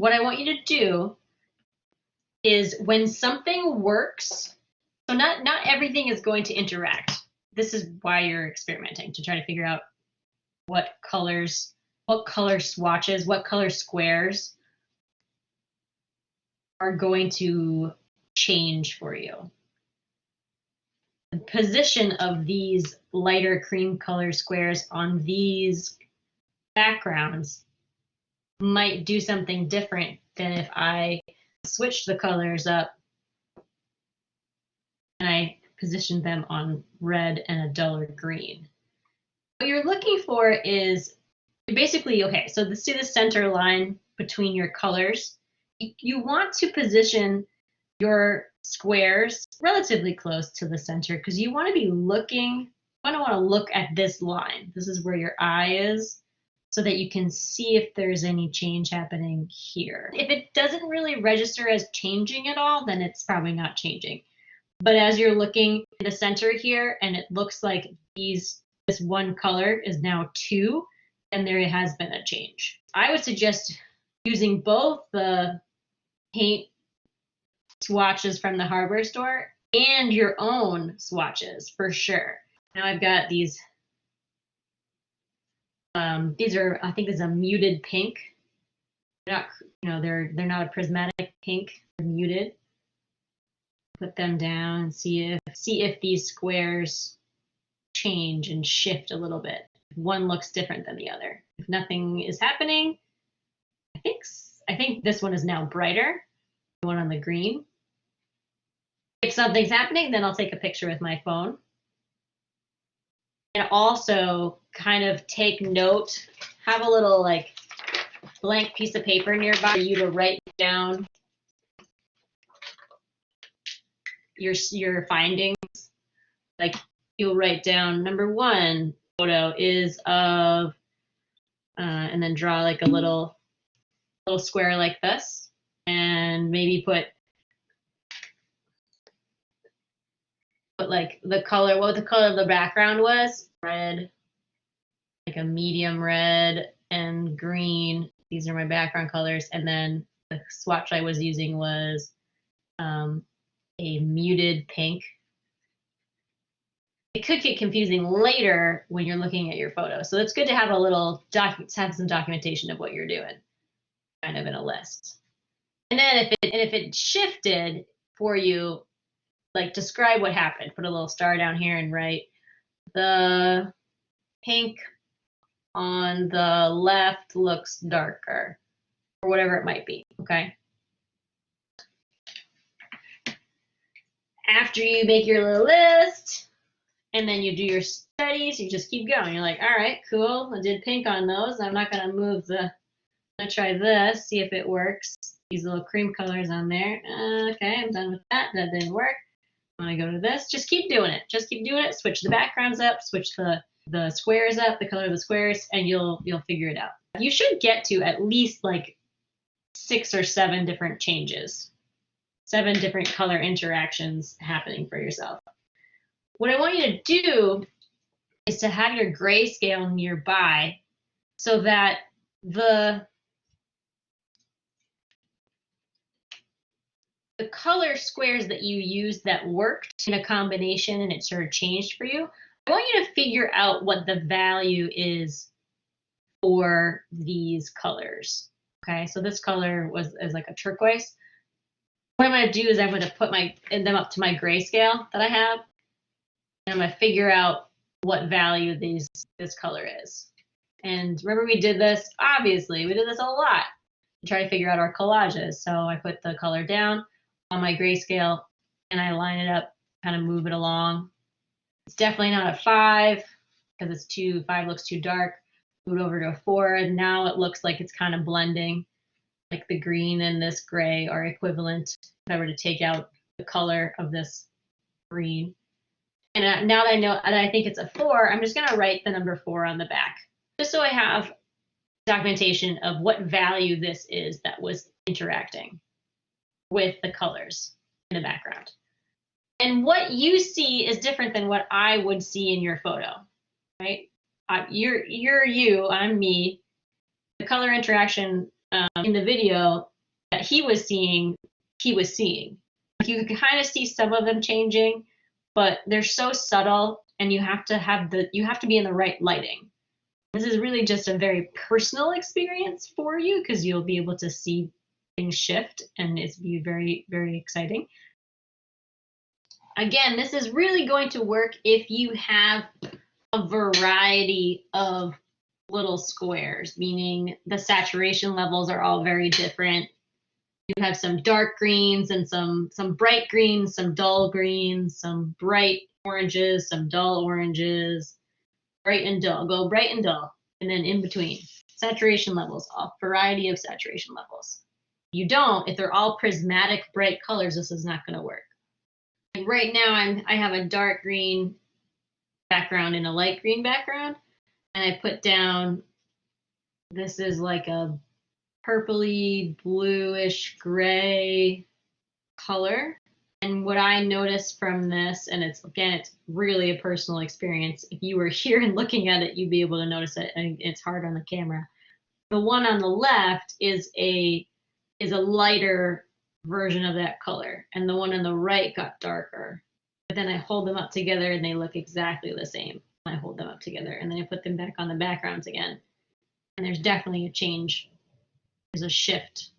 what I want you to do is when something works, so not everything is going to interact. This is why you're experimenting, to try to figure out what color swatches, what color squares are going to change for you. The position of these lighter cream color squares on these backgrounds might do something different than if I switched the colors up and I positioned them on red and a duller green. What you're looking for is basically, okay, so see the center line between your colors? You want to position your squares relatively close to the center because you want to be looking, you want to look at this line. This is where your eye is, so that you can see if there's any change happening here. If it doesn't really register as changing at all, then it's probably not changing. But as you're looking in the center here and it looks like this one color is now 2, then there has been a change. I would suggest using both the paint swatches from the hardware store and your own swatches for sure. Now I've got these are, I think this is a muted pink. They're not, they're not a prismatic pink, they're muted. Put them down and see if these squares change and shift a little bit. One looks different than the other. If nothing is happening, I think this one is now brighter, the one on the green. If something's happening, then I'll take a picture with my phone. And also kind of take note, have a little like blank piece of paper nearby for you to write down your findings. Like you'll write down number 1 photo is of, and then draw like a little square like this, and maybe put like the color, what the color of the background was, red, like a medium red and green. These are my background colors. And then the swatch I was using was a muted pink. It could get confusing later when you're looking at your photo. So it's good to have a little have some documentation of what you're doing, kind of in a list. And then if it shifted for you, like describe what happened. Put a little star down here and write the pink on the left looks darker, or whatever it might be, okay? After you make your little list and then you do your studies, you just keep going. You're like, all right, cool, I did pink on those. I'm not gonna move I'm gonna try this, see if it works. These little cream colors on there. Okay, I'm done with that. That didn't work. I'm gonna go to this. Just keep doing it. Just keep doing it. Switch the backgrounds up, switch the squares up, the color of the squares, and you'll figure it out. You should get to at least like 6 or 7 different changes, 7 different color interactions happening for yourself. What I want you to do is to have your grayscale nearby so that the color squares that you used that worked in a combination and it sort of changed for you, I want you to figure out what the value is for these colors. Okay, so this color is like a turquoise. What I'm going to do is I'm going to put them up to my grayscale that I have, and I'm going to figure out what value this color is. And remember, we did this, obviously, we did this a lot to try to figure out our collages. So I put the color down on my grayscale and I line it up, kind of move it along. It's definitely not a 5 because it's 5 looks too dark. Move it over to a 4, and now it looks like it's kind of blending, like the green and this gray are equivalent. If I were to take out the color of this green. And now that I know that I think it's a 4, I'm just going to write the number 4 on the back, just so I have documentation of what value this is that was interacting with the colors in the background. And what you see is different than what I would see in your photo, right? You're you, I'm me. The color interaction in the video that he was seeing. You can kind of see some of them changing, but they're so subtle, and you have to be in the right lighting. This is really just a very personal experience for you because you'll be able to see things shift, and it's be very, very exciting. Again, this is really going to work if you have a variety of little squares, meaning the saturation levels are all very different. You have some dark greens and some bright greens, some dull greens, some bright oranges, some dull oranges, bright and dull. Go bright and dull, and then in between. Saturation levels, a variety of saturation levels. You don't, if they're all prismatic bright colors, this is not going to work. Like right now, I have a dark green background and a light green background, and I put down, this is like a purpley, bluish, gray color. And what I noticed from this, and it's really a personal experience. If you were here and looking at it, you'd be able to notice it, and it's hard on the camera. The one on the left is a lighter version of that color, and the one on the right got darker. But then I hold them up together and they look exactly the same. I hold them up together and then I put them back on the backgrounds again. And there's definitely a change. There's a shift